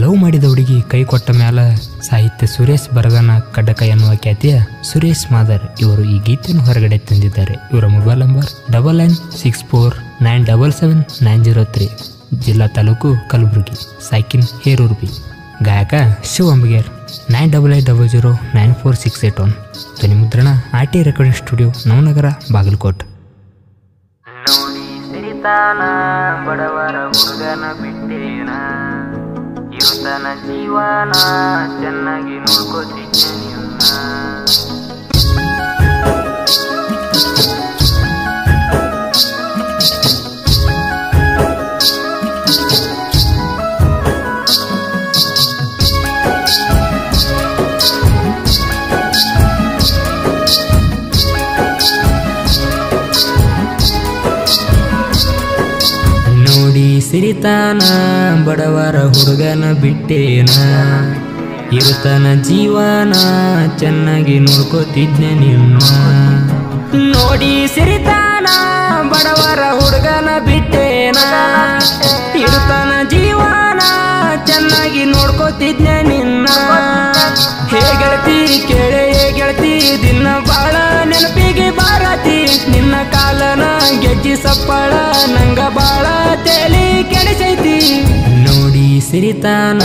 Love ಮಾಡಿದ ಹುಡುಗಿ ಕೈ ಕೊಟ್ಟ ಮ್ಯಾಲ ಸಾಹಿತ್ಯ ಸುರೇಶ್ ಬರಗನ ಕಡ್ಡಕ ಎನ್ನುವ ಖ್ಯಾತಿಯ ಸುರೇಶ್ ಮಾದರ್ ಇವರು ಈ ಗೀತೆಯನ್ನು ಹೊರಗಡೆ ತಂದಿದ್ದಾರೆ. ಇವರ ಮೊಬೈಲ್ ನಂಬರ್ 9964977903, ಜಿಲ್ಲಾ ತಾಲೂಕು ಕಲಬುರಗಿ, ಸೈಕಿನ್ ಹೇರೂರು ಬಿ. ಗಾಯಕ ಶಿವ ಅಂಬಗೇರ್ 9800094681. ಧ್ವನಿ ಮುದ್ರಣ RT recording studio, Navanagar, Bagalkot. ನೋಡಿ ಸಿರಿತಾನ ಬಡವರ ಹುಡುಗನ ಬಿಟ್ಟೇನ, ಇರುತನ ಜೀವನ ಚೆನ್ನಾಗಿ ನೋಡ್ಕೋತಿದ್ದೆ ನಿನ್ನ. ಸಿರಿತಾನ ಬಡವರ ಹುಡುಗನ ಬಿಟ್ಟೇನ, ಇರುತನ ಜೀವನ ಚೆನ್ನಾಗಿ ನೋಡ್ಕೋತಿದ್ನೆ ನಿನ್ನ. ನೋಡಿ ಸಿರಿತಾನ ಬಡವರ ಹುಡುಗನ ಬಿಟ್ಟೇನ, ಇರುತನ ಜೀವನ ಚೆನ್ನಾಗಿ ನೋಡ್ಕೋತಿದ್ನೆ ನಿನ್ನ. ಹೇ ಗೆಳತಿ ಕೇಳೆ ಗೆಳತಿ, ದಿನ ಬಾಳ ನೆನಪಿಗೆ ಬಾರತಿ, ನಿನ್ನ ಕಾಲನ ಗೆಜ್ಜಿ ಸಪ್ಪಳ ನಂಗ ಬಾಳ ತೇಲಿ ಕೆಡಿಸೈತಿ. ನೋಡಿ ಸಿರಿತಾನ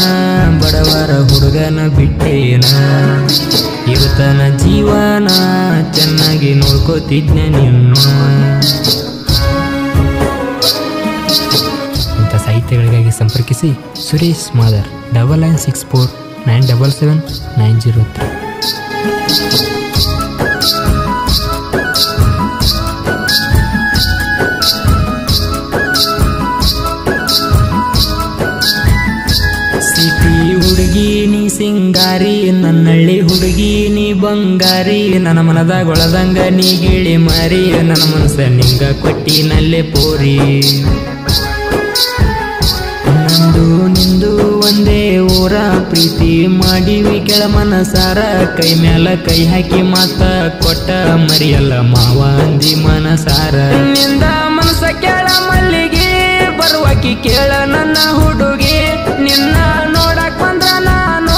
ಬಡವರ ಹುಡುಗನ ಬಿಟ್ಟೇನ, ಇರುತನ ಜೀವನ ಚೆನ್ನಾಗಿ ನೋಡ್ಕೋತಿದ್ನೆ ನಿನ್ನ. ಇಂಥ ಸಾಹಿತ್ಯಗಳಿಗಾಗಿ ಸಂಪರ್ಕಿಸಿ ಸುರೇಶ್ ಮಾದರ್ 9964977903. ಸಿಟಿ ಹುಡುಗಿ ನೀ ಸಿಂಗಾರಿ, ನನ್ನಳ್ಳಿ ಹುಡುಗಿ ನೀ ಬಂಗಾರಿ, ನನ್ನ ಮನದಾಗೊಳದಂಗ ನೀ ಗಿಳಿ ಮಾರಿ, ನನ್ನ ಮನಸ್ಸ ನಿಂಗ ಕೊಟ್ಟಿನಲ್ಲೇ ಪೋರಿ. ನಂದು ನಿಂದು ಒಂದೇ ಊರ, ಪ್ರೀತಿ ಮಾಡಿವಿ ಕೆಳ ಮನಸಾರ, ಕೈ ಮ್ಯಾಲ ಕೈ ಹಾಕಿ ಮಾತ ಕೊಟ್ಟ ಮರಿಯಲ್ಲ ಮಾವ ಅಂದಿ ಮನಸಾರ. ನಿಂದ ಮನಸ ಕೇಳ ಮಲ್ಲಿಗೆ, ಬರುವಾಕಿ ಕೇಳ ನನ್ನ ಹುಡುಗಿ, ನಿನ್ನ ನೋಡಕ್ ಬಂದ್ರ ನಾನು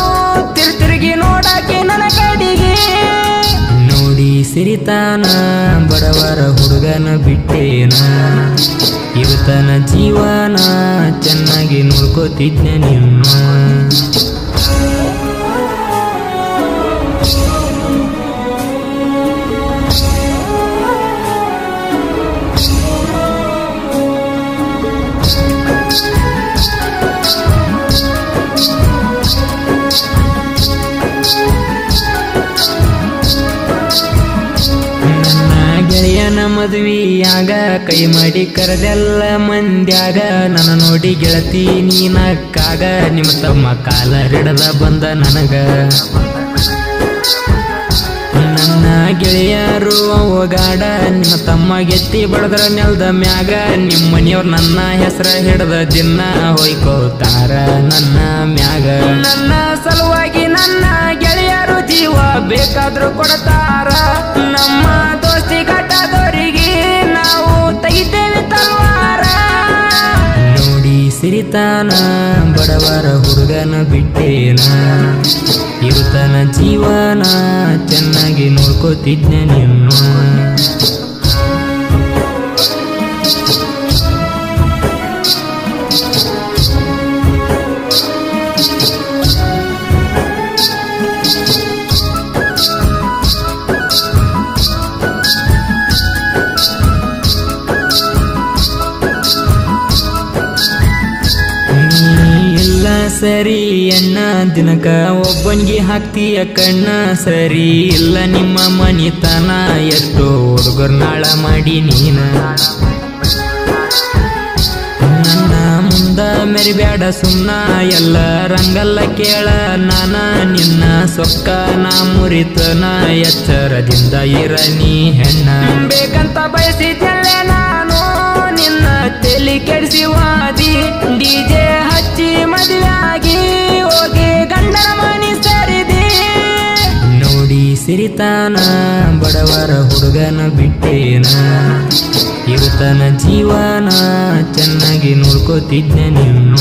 ತಿರ್ಗಿ ನೋಡಾಕಿ ನನ್ನ ಕಡಿಗೆ. ನೋಡಿ ಸಿರಿತಾನ ಬಡವರ ಹುಡುಗನ ಬಿಟ್ಟೇನ, ಇರುತನ ಜೀವನ ಚೆನ್ನಾಗಿ ನೋಡ್ಕೋತಿದ್ನೆ ನಿನ್ನ. ಗೆಳೆಯನ ಮದುವೆಯಾಗ ಕೈ ಮಾಡಿ ಕರೆದೆಲ್ಲ ಮಂದ್ಯಾಗ, ನನ್ನ ನೋಡಿ ಗೆಳತಿ ನೀನಕ್ಕಾಗ, ನಿಮ್ಮ ತಮ್ಮ ಕಾಲ ಹಿಡದ ಬಂದ ನನಗ. ನನ್ನ ಗೆಳೆಯರು ಅವಗಾಡ, ನಿಮ್ಮ ತಮ್ಮ ಗೆತ್ತಿ ಬಡದ್ರ ನೆಲ್ದ ಮ್ಯಾಗ, ನಿಮ್ಮ ಮನೆಯವ್ರು ನನ್ನ ಹೆಸರ ಹಿಡ್ದ ದಿನ ಹೊಯ್ಕೋತಾರ ನನ್ನ ಮ್ಯಾಗ. ನನ್ನ ಸಲುವಾಗಿ ನನ್ನ ಗೆಳೆಯರು ಜೀವ ಬೇಕಾದ್ರೂ ಕೊಡ್ತಾರ, ನಮ್ಮ ದೋಸ್ತಿ ಕಟ್ಟದವರಿಗೆ ನಾವು ತೆಗಿತೇವೆ ತಲ್ವಾರ. ನೋಡಿ ಸಿರಿತಾನ ಬಡವರ ಹುಡುಗನ ಬಿಟ್ಟೇನ, ಇರುತನ ಜೀವನ ಚೆನ್ನಾಗಿ ನೋಡ್ಕೋತಿದ್ನೆ ನಿನ್ನ. ಸರಿ ಅಣ್ಣ ದಿನಕ ಒಬ್ಬನಿಗೆ ಹಾಕ್ತೀಯ ಕಣ್ಣ, ಸರಿ ಇಲ್ಲ ನಿಮ್ಮ ಮನಿತನ, ಎಷ್ಟೋ ಹುಡುಗರ್ ನಾಳ ಮಾಡಿ ನೀನ. ನನ್ನ ಮುಂದ ಮೆರಿಬ್ಯಾಡ ಸುಮ್ನ, ಎಲ್ಲ ರಂಗಲ್ಲ ಕೇಳ ನಾನ, ನಿನ್ನ ಸೊಕ್ಕ ನಾ ಮುರಿತನ, ಎಚ್ಚರದಿಂದ ಇರ ನೀ ಹೆಣ್ಣ. ಬೇಕಂತ ಬಯಸಿದ್ದೆಲ್ಲೇ ನಾನು ನಿನ್ನ ತಲೆ ಕೆಡಿಸಿವಾದಿ, ಡಿಜೆ ಹಚ್ಚಿ ಮದುವೆಯಾಗಿ ಹೋಗಿ ಗಂಡನ ಮನೆ ಸೇರಿದಿ. ನೋಡಿ ಸಿರಿತಾನ ಬಡವರ ಹುಡುಗನ ಬಿಟ್ಟೇನ, ಇರುತನ ಜೀವನ ಚೆನ್ನಾಗಿ ನೋಡ್ಕೋತಿದ್ದೆ ನಿನ್ನ.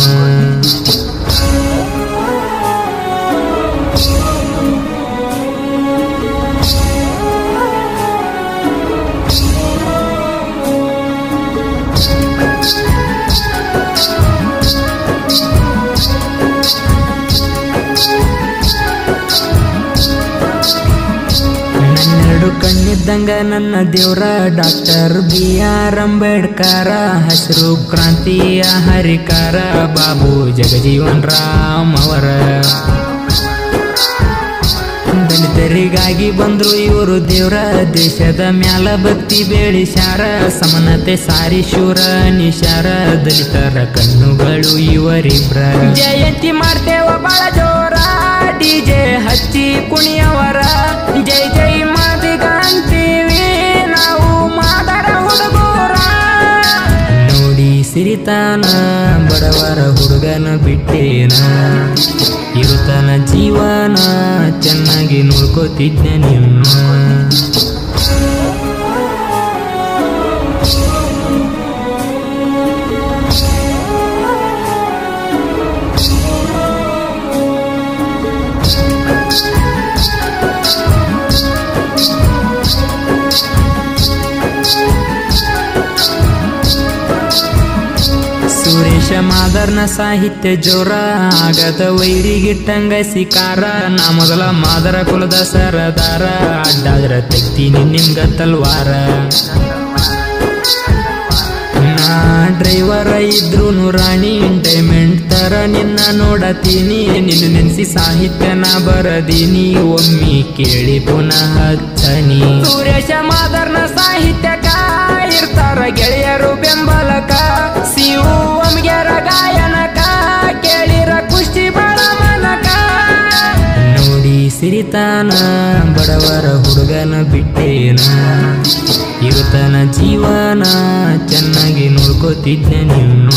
ಎಲ್ಲರೂ ಕಣ್ಣಿದ್ದಂಗ ನನ್ನ ದೇವ್ರ ಡಾಕ್ಟರ್ BR ಅಂಬೇಡ್ಕರ ಹಸಿರು ಕ್ರಾಂತಿಯ ಹರಿಕಾರ ಬಾಬು ಜಗಜೀವನ್ ರಾಮ್ ಅವರ ದಲಿತರಿಗಾಗಿ ಬಂದ್ರು ಇವರು ದೇವ್ರ ದೇಶದ ಮ್ಯಾಲ ಭಕ್ತಿ ಬೆಳಿಸ್ಯಾರ ಸಮಾನತೆ ಸಾರಿ ಶೂರ ನಿಶಾರ ದಲಿತರ ಕಣ್ಣುಗಳು ಇವರಿಬ್ರ ಜಯಂತಿ ಮಾಡ್ತೇವ ಬಾಳ ಜೋರ DJ ಹಚ್ಚಿ ಕುಣಿಯವರ ಜೈ ಜೈ ಮಾದಿಗಂತೀವಿ ನಾವು ಮಾದರ ಹುಡುಗರ ನೋಡಿ ಸಿರಿತಾನ ಬಡವರ ಹುಡುಗನ ಬಿಟ್ಟೇನ ಇರುತನ ಜೀವನ ಚೆನ್ನಾಗಿ ನೋಡ್ಕೋತಿದ್ದ ನಿಮ್ಮ ಸುರೇಶ ಮಾದರ್ನ ಸಾಹಿತ್ಯ ಜೋರ ಆಗದ ವೈರಿಗಿಟ್ಟಂಗ ಸಿಕಾರ ನಾ ಮೊದಲ ಮಾದರ ಕುಲದ ಸರದಾರ ಅಡ್ಡಾದ್ರ ತೆಗ್ತೀನಿ ನಿಮ್ಗ ತಲ್ವಾರ ನಾ ಡ್ರೈವರ ಇದ್ರು ರಾಣಿ ಡೈಮಂಡ್ ತರ ನಿನ್ನ ನೋಡತೀನಿ ನಿನ್ನ ನೆನ್ಸಿ ಸಾಹಿತ್ಯ ನಾ ಬರದೀನಿ ಒಮ್ಮಿ ಕೇಳಿ ಪುನಃ ಹಚ್ಚನಿ ಸುರೇಶ ಮಾದರ್ನ ಸಾಹಿತ್ಯಕ ಇರ್ತಾರ ಗೆಳೆಯರು ಬೆಂಬಲಕ ಸಿವು ಒಮ್ಗೆರ ಗಾಯನಕ ಕೇಳಿರ ಕುಸ್ತಿ ಬಾಳ ಮನಕ ನೋಡಿ ಸಿರಿತಾನ ಬಡವರ ಹುಡುಗನ ಬಿಟ್ಟೇನ ಇರುತನ ಜೀವನ ಚೆನ್ನಾಗಿ ನೋಡ್ಕೋತಿದ್ದ ನಿಮ್ಮ